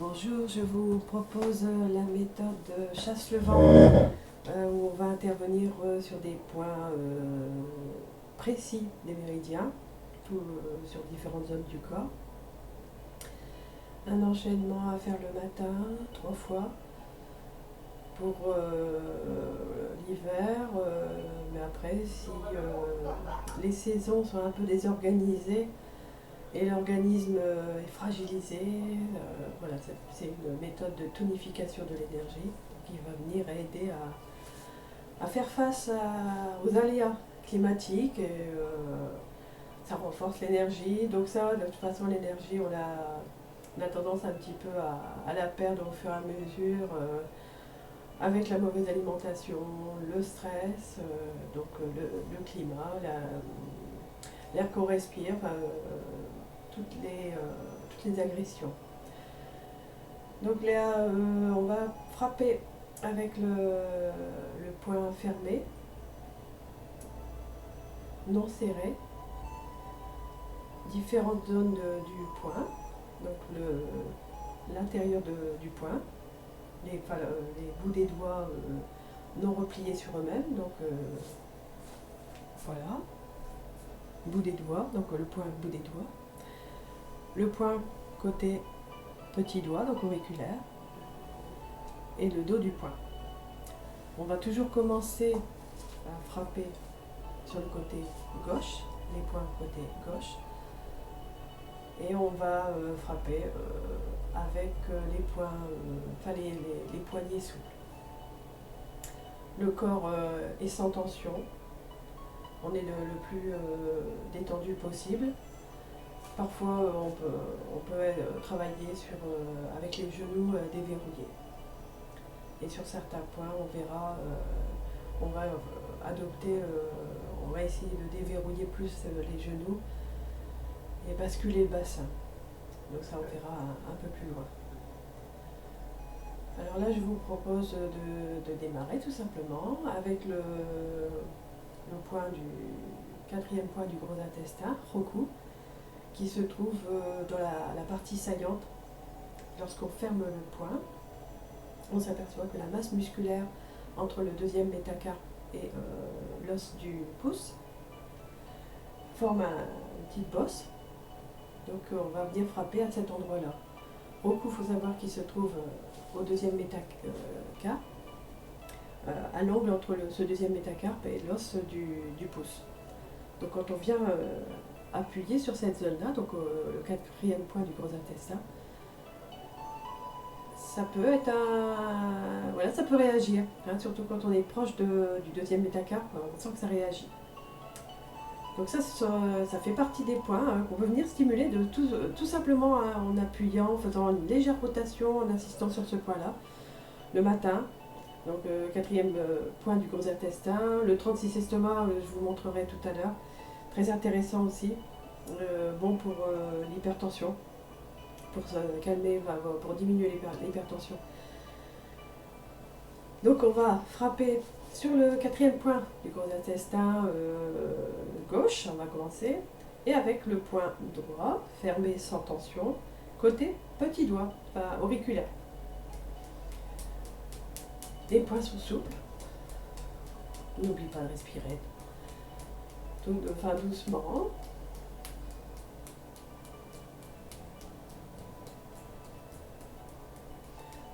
Bonjour, je vous propose la méthode chasse-le-vent où on va intervenir sur des points précis des méridiens, sur différentes zones du corps. Un enchaînement à faire le matin, 3 fois, pour l'hiver, mais après si les saisons sont un peu désorganisées, et l'organisme est fragilisé. Voilà, c'est une méthode de tonification de l'énergie qui va venir aider à faire face aux aléas climatiques. Et, ça renforce l'énergie. Donc ça, de toute façon, l'énergie, on a tendance un petit peu à la perdre au fur et à mesure avec la mauvaise alimentation, le stress, donc le climat, l'air qu'on respire. Toutes les agressions. Donc là, on va frapper avec le poing fermé, non serré, différentes zones du poing, donc l'intérieur du poing, les bouts des doigts non repliés sur eux-mêmes, donc voilà, bout des doigts, donc le poing bout des doigts. Le poing côté petit doigt, donc auriculaire, et le dos du poing. On va toujours commencer à frapper sur le côté gauche, les poings côté gauche, et on va frapper avec les poings, les poignets souples. Le corps est sans tension, on est le plus détendu possible. Parfois, on peut travailler avec les genoux déverrouillés. Et sur certains points, on verra, on va adopter, on va essayer de déverrouiller plus les genoux et basculer le bassin. Donc ça, on verra un peu plus loin. Alors là, je vous propose de démarrer tout simplement avec le quatrième point du gros intestin, Roku, qui se trouve dans la partie saillante. Lorsqu'on ferme le poing, on s'aperçoit que la masse musculaire entre le deuxième métacarpe et l'os du pouce forme une petite bosse. Donc on va venir frapper à cet endroit-là. Roku, il faut savoir qu'il se trouve au deuxième métacarpe, à l'angle entre ce deuxième métacarpe et l'os du pouce. Donc quand on vient appuyer sur cette zone-là, donc le quatrième point du gros intestin, ça peut être voilà, ça peut réagir, hein, surtout quand on est proche du deuxième métacarpe, on sent que ça réagit. Donc ça fait partie des points qu'on peut venir stimuler tout simplement en appuyant, en faisant une légère rotation, en insistant sur ce point-là, le matin. Donc quatrième point du gros intestin, le 36 estomac, je vous montrerai tout à l'heure. Très intéressant aussi, bon pour l'hypertension, pour se calmer, pour diminuer l'hypertension. Donc on va frapper sur le quatrième point du gros intestin gauche, on va commencer, et avec le poing droit, fermé sans tension, côté petit doigt, auriculaire. Les poings sont souples, n'oublie pas de respirer. Doucement.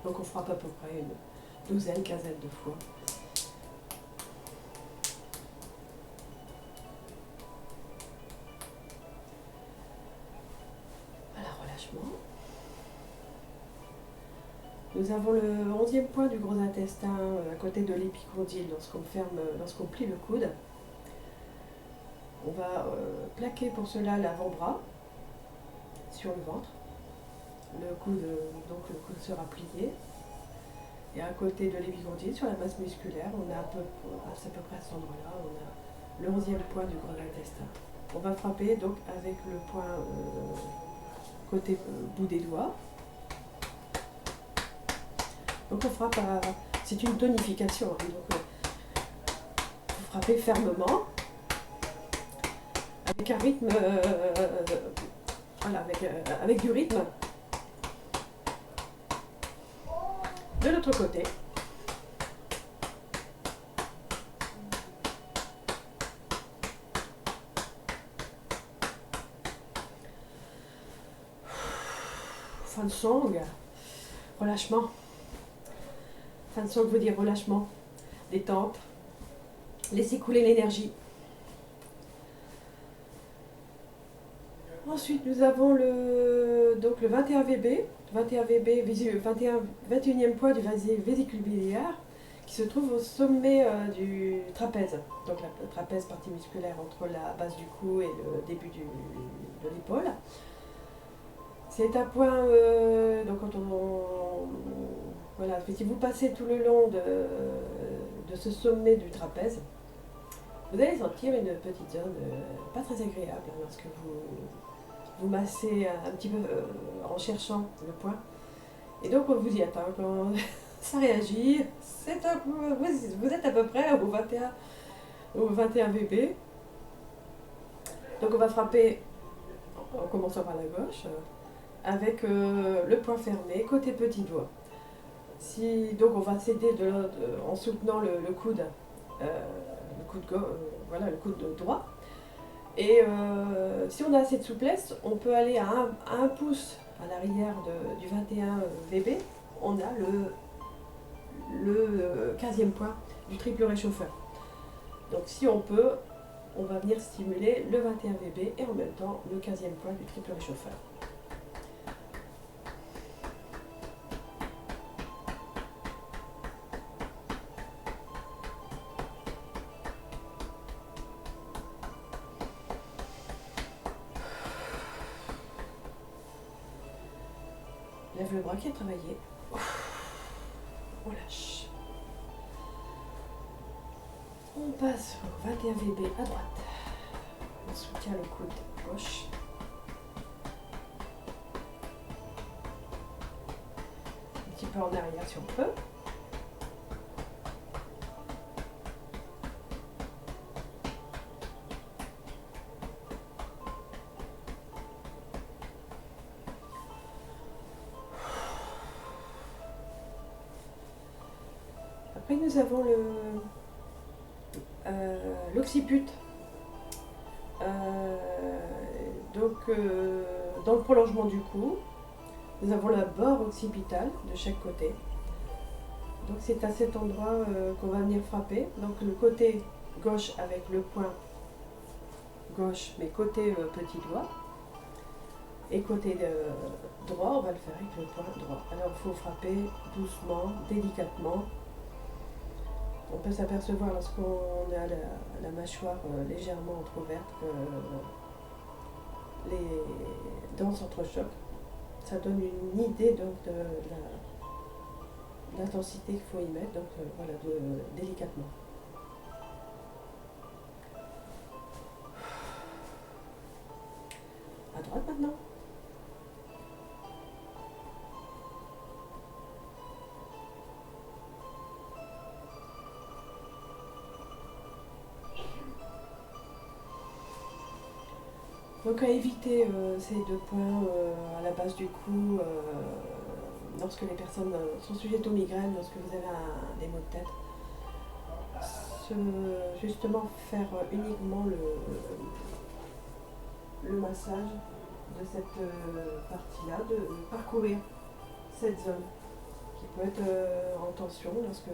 Donc on frappe à peu près une douzaine, quinzaine de fois. Voilà, relâchement. Nous avons le 11e point du gros intestin à côté de l'épicondyle lorsqu'on plie le coude. On va plaquer pour cela l'avant-bras sur le ventre. Le coude sera plié. Et à côté de l'épicondyle, sur la masse musculaire, on a à peu près à cet endroit-là, on a le 11e point du gros intestin. On va frapper donc avec le point côté bout des doigts. Donc on frappe c'est une tonification, hein, donc vous frappez fermement. Avec un rythme, voilà, avec du rythme. De l'autre côté. Fan song, relâchement. Fan song veut dire relâchement, détente, laisser couler l'énergie. Ensuite, nous avons donc le 21 VB, 21 VB, 21e point du vésicule biliaire, qui se trouve au sommet du trapèze. Donc le trapèze, partie musculaire entre la base du cou et le début de l'épaule. C'est un point, donc quand voilà, si vous passez tout le long de ce sommet du trapèze, vous allez sentir une petite zone pas très agréable lorsque vous massez un petit peu en cherchant le point. Et donc on vous y attend, quand ça réagit, vous êtes à peu près au 21 VB. Donc on va frapper en commençant par la gauche, avec le poing fermé, côté petit doigt. Donc on va s'aider en soutenant le coude, le coude droit. Et si on a assez de souplesse, on peut aller à un pouce à l'arrière du 21 VB. On a le 15e point du triple réchauffeur. Donc si on peut, on va venir stimuler le 21 VB et en même temps le 15e point du triple réchauffeur. Lève le bras qui a travaillé. On lâche. On passe au 21 VB à droite. On soutient le coude gauche. Un petit peu en arrière si on peut. Après nous avons l'occiput. Dans le prolongement du cou, nous avons la barre occipitale de chaque côté. Donc c'est à cet endroit qu'on va venir frapper. Donc le côté gauche avec le poing gauche, mais côté petit doigt. Et côté droit, on va le faire avec le poing droit. Alors il faut frapper doucement, délicatement. On peut s'apercevoir lorsqu'on a la mâchoire légèrement entrouverte que les dents s'entrechoquent. Ça donne une idée donc de l'intensité qu'il faut y mettre, donc voilà, délicatement. À droite maintenant. Donc à éviter ces deux points à la base du cou lorsque les personnes sont sujettes aux migraines, lorsque vous avez des maux de tête. Justement faire uniquement le massage de cette partie-là, de parcourir cette zone qui peut être en tension lorsque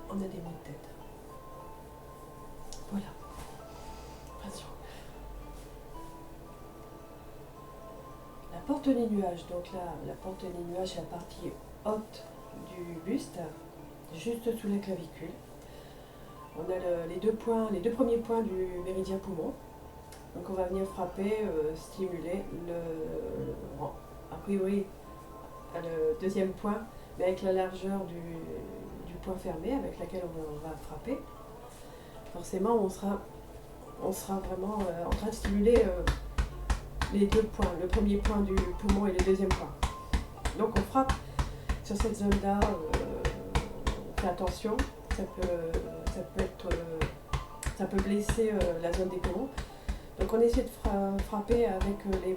on a des maux de tête. Voilà. Attention. La porte des nuages, donc là, la porte des nuages, c'est la partie haute du buste, juste sous la clavicule. On a les deux premiers points du méridien poumon. Donc on va venir frapper, stimuler a priori le deuxième point, mais avec la largeur du point fermé avec laquelle on va frapper. Forcément, on sera vraiment en train de stimuler les deux points, le premier point du poumon et le deuxième point. Donc on frappe sur cette zone-là, on fait attention, ça peut blesser la zone des poumons. Donc on essaie de frapper avec les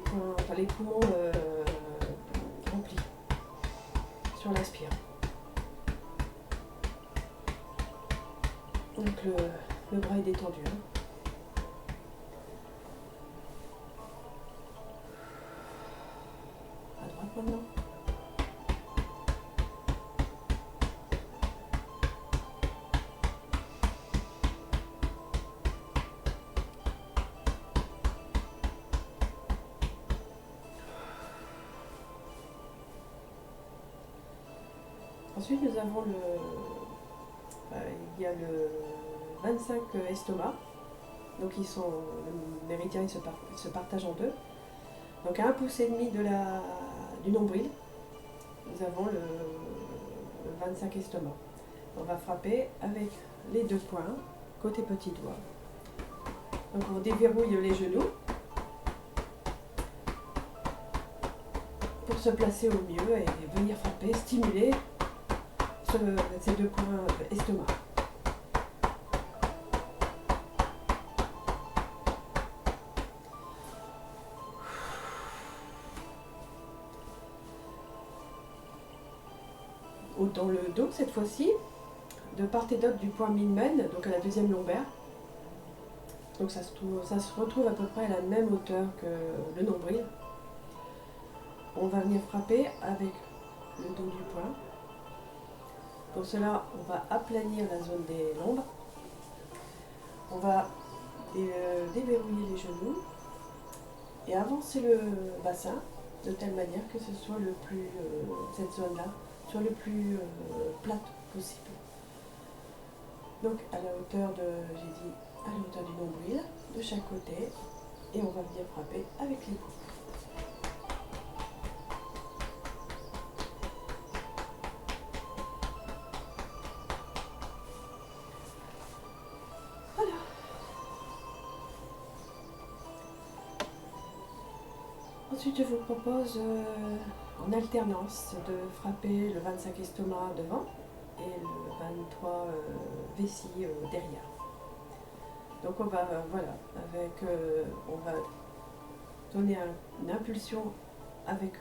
poumons remplis sur l'inspire. Donc le bras est détendu. Hein. À droite maintenant. Ensuite, nous avons il y a le 25 estomacs. Donc ils sont, le méridien il se partage en deux. Donc à 1,5 pouce du nombril, nous avons le 25 estomacs. On va frapper avec les deux poings, côté petit doigt. Donc on déverrouille les genoux pour se placer au mieux et venir frapper, stimuler ces deux points estomac. Dans le dos cette fois-ci, de part et d'autre du point Milman, donc à la deuxième lombaire. Donc ça se retrouve à peu près à la même hauteur que le nombril. On va venir frapper avec le dos du poing. Pour cela, on va aplanir la zone des lombes. On va déverrouiller les genoux et avancer le bassin de telle manière que ce soit cette zone-là soit le plus plate possible. Donc à la hauteur à la hauteur du nombril, de chaque côté, et on va venir frapper avec les coudes. Voilà. Ensuite, je vous propose en alternance de frapper le 25 estomac devant et le 23 vessie derrière. Donc on va on va donner une impulsion avec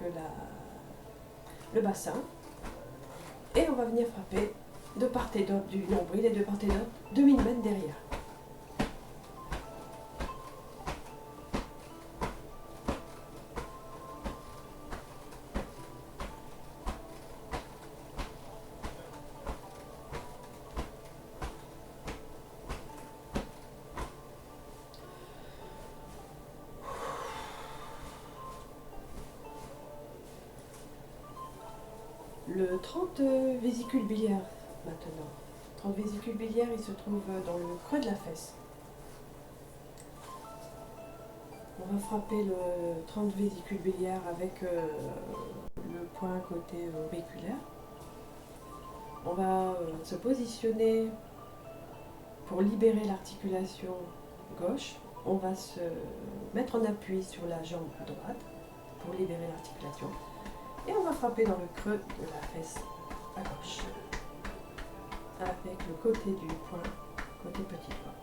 le bassin et on va venir frapper de part et d'autre du nombril et de part et d'autre de Milman derrière. Le 30 vésicule biliaire maintenant. 30 vésicule biliaire, il se trouve dans le creux de la fesse. On va frapper le 30 vésicule biliaire avec le point côté auriculaire. On va se positionner pour libérer l'articulation gauche. On va se mettre en appui sur la jambe droite pour libérer l'articulation. Et on va frapper dans le creux de la fesse à gauche, avec le côté du poing, côté petit doigt.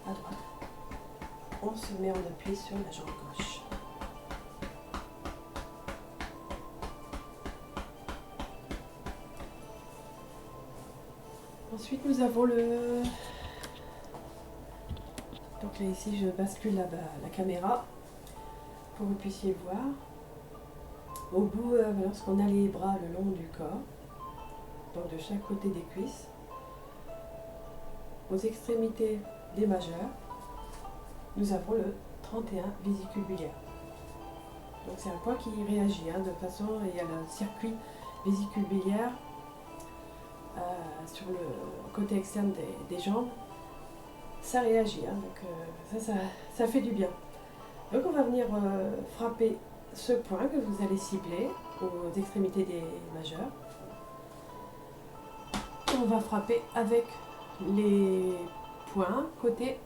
À droite, on se met en appui sur la jambe gauche. Ensuite, nous avons donc là ici je bascule la caméra pour que vous puissiez voir. Au bout, lorsqu'on a les bras le long du corps, donc de chaque côté des cuisses, aux extrémités des majeurs, nous avons le 31 vésicule biliaire. Donc c'est un point qui réagit, de toute façon il y a le circuit vésicule biliaire sur le côté externe des jambes. Ça réagit, donc ça fait du bien. Donc on va venir frapper ce point que vous allez cibler aux extrémités des majeurs. Et on va frapper avec les poings côté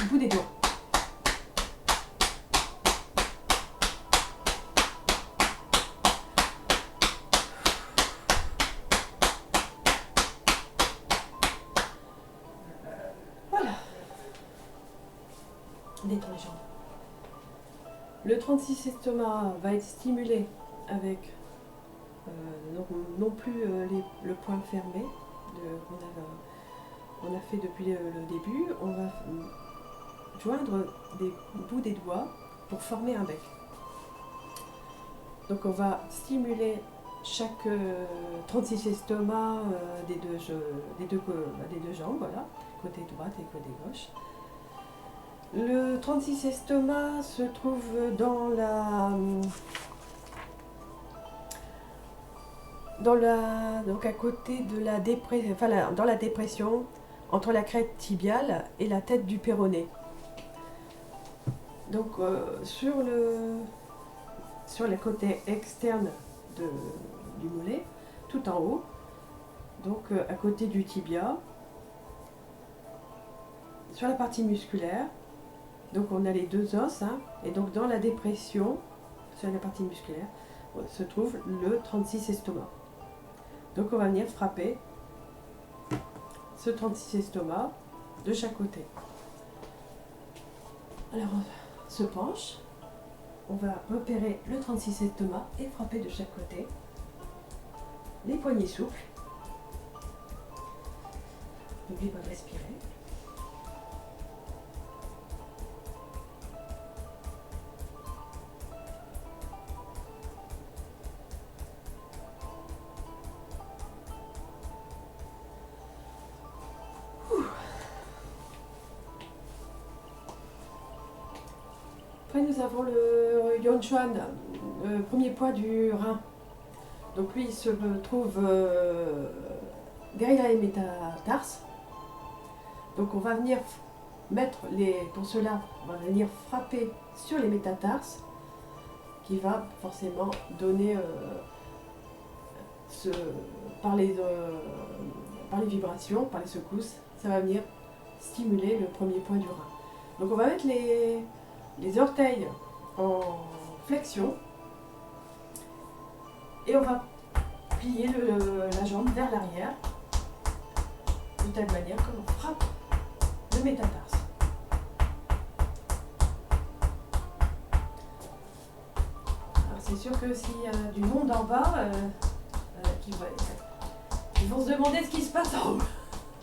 bout des doigts. jambes. Le 36 estomac va être stimulé avec non plus le point fermé qu'on a fait depuis le début. On va joindre des bouts des doigts pour former un bec. Donc on va stimuler chaque 36 estomac des deux jambes, voilà, côté droite et côté gauche. Le 36 estomac se trouve donc à côté de la dépression, dans la dépression entre la crête tibiale et la tête du péroné. Donc sur le côté externe du mollet, tout en haut, donc à côté du tibia, sur la partie musculaire, donc on a les deux os, hein, et donc dans la dépression, sur la partie musculaire, se trouve le 36 estomac. Donc on va venir frapper ce 36 estomac de chaque côté. Alors on se penche, on va repérer le 36 estomac et frapper de chaque côté. Les poignets souples. N'oubliez pas de respirer. Après nous avons le Yonchuan, le premier poids du rein. Donc lui il se trouve derrière les métatarses. Donc on va venir pour cela, on va venir frapper sur les métatarses qui va forcément donner par les vibrations, par les secousses, ça va venir stimuler le premier point du rein. Donc on va mettre les orteils en flexion et on va plier la jambe vers l'arrière de telle manière que l'on frappe le métatarse. Alors c'est sûr que s'il y a du monde en bas, ils vont se demander ce qui se passe en haut.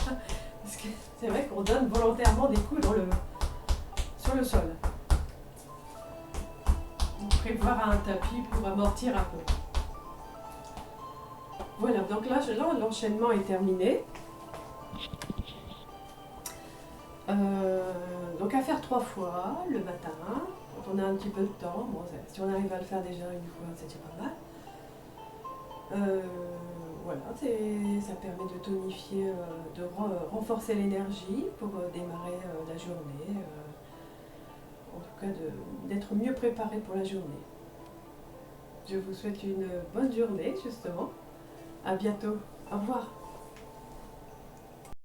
Parce que c'est vrai qu'on donne volontairement des coups sur le sol. On prévoit un tapis pour amortir un peu. Voilà, donc là l'enchaînement est terminé. Donc à faire 3 fois le matin, quand on a un petit peu de temps. Bon, si on arrive à le faire déjà une fois, c'est déjà pas mal. Voilà, ça permet de tonifier, de renforcer l'énergie pour démarrer la journée. En tout cas, d'être mieux préparé pour la journée. Je vous souhaite une bonne journée, justement. À bientôt. Au revoir.